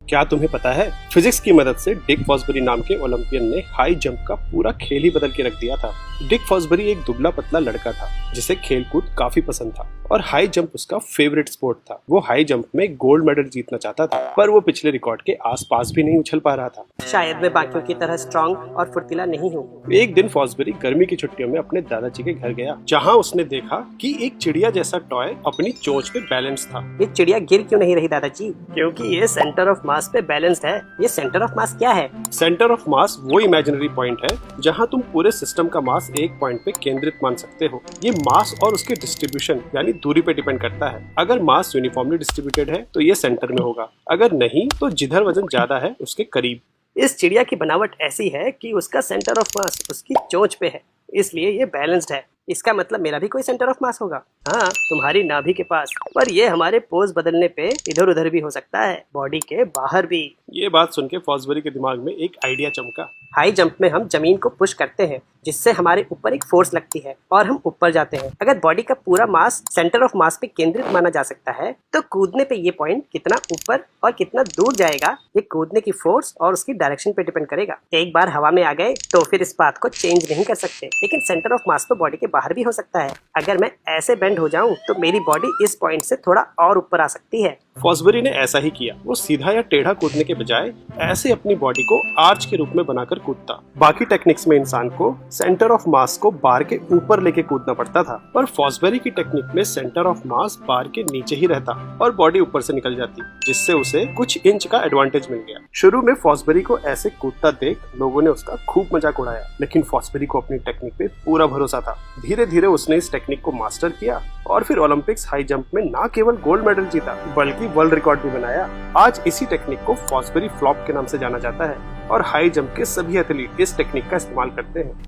क्या तुम्हें पता है, फिजिक्स की मदद से डिक फॉसबरी नाम के ओलंपियन ने हाई जंप का पूरा खेल ही बदल के रख दिया था। डिक फॉसबरी एक दुबला पतला लड़का था जिसे खेलकूद काफी पसंद था और हाई जंप उसका फेवरेट स्पोर्ट था। वो हाई जंप में गोल्ड मेडल जीतना चाहता था, पर वो पिछले रिकॉर्ड के आसपास भी नहीं उछल पा रहा था। शायद मैं बाकियों की तरह स्ट्रॉन्ग और फुर्तीला नहीं हूँ। एक दिन फॉसबरी गर्मी की छुट्टियों में अपने दादाजी के घर गया, जहाँ उसने देखा कि एक चिड़िया जैसा टॉय अपनी चोंच पे बैलेंस था। ये चिड़िया गिर क्यों नहीं रही दादाजी? क्योंकि ये सेंटर ऑफ मास पे बैलेंस्ड है। ये सेंटर ऑफ मास क्या है? सेंटर ऑफ मास वो इमेजिनरी पॉइंट है जहाँ तुम पूरे सिस्टम का मास एक पॉइंट पे केंद्रित मान सकते हो। ये मास और उसके डिस्ट्रीब्यूशन यानी दूरी पे डिपेंड करता है। अगर मास यूनिफॉर्मली डिस्ट्रीब्यूटेड है तो ये सेंटर में होगा, अगर नहीं तो जिधर वजन ज्यादा है उसके करीब। इस चिड़िया की बनावट ऐसी है कि उसका सेंटर ऑफ मास उसकी चोंच पे है, इसलिए ये बैलेंस्ड है। इसका मतलब मेरा भी कोई सेंटर ऑफ मास होगा। हाँ, तुम्हारी नाभि के पास, पर ये हमारे पोज बदलने पे इधर उधर भी हो सकता है, बॉडी के बाहर भी। ये बात सुन के फॉसबरी के दिमाग में एक आइडिया चमका। हाई जंप में हम जमीन को पुश करते हैं जिससे हमारे ऊपर एक फोर्स लगती है और हम ऊपर जाते हैं। अगर बॉडी का पूरा मास सेंटर ऑफ मास पे केंद्रित माना जा सकता है तो कूदने पे ये पॉइंट कितना ऊपर और कितना दूर जाएगा ये कूदने की फोर्स और उसकी डायरेक्शन पे डिपेंड करेगा। एक बार हवा में आ गए तो फिर इस बात को चेंज नहीं कर सकते, लेकिन सेंटर ऑफ मास तो बॉडी के बाहर भी हो सकता है। अगर मैं ऐसे बेंड हो जाऊं तो मेरी बॉडी इस पॉइंट से थोड़ा और ऊपर आ सकती है। फॉसबरी ने ऐसा ही किया। वो सीधा या टेढ़ा कूदने के बजाय ऐसे अपनी बॉडी को आर्च के रूप में बनाकर कूदता। बाकी टेक्निक्स में इंसान को सेंटर ऑफ मास को बार के ऊपर लेके कूदना पड़ता था, पर फॉसबरी की टेक्निक में सेंटर ऑफ मास बार के नीचे ही रहता और बॉडी ऊपर से निकल जाती, जिससे उसे कुछ इंच का एडवांटेज मिल गया। शुरू में फॉसबरी को ऐसे कूदता देख लोगों ने उसका खूब मजाक उड़ाया, लेकिन फॉसबरी को अपनी टेक्निक पे पूरा भरोसा था। धीरे धीरे उसने इस टेक्निक को मास्टर किया और फिर ओलंपिक्स हाई जंप में न केवल गोल्ड मेडल जीता बल्कि वर्ल्ड रिकॉर्ड भी बनाया। आज इसी टेक्निक को फॉसबरी फ्लॉप के नाम से जाना जाता है और हाई जंप के सभी एथलीट इस टेक्निक का इस्तेमाल करते हैं।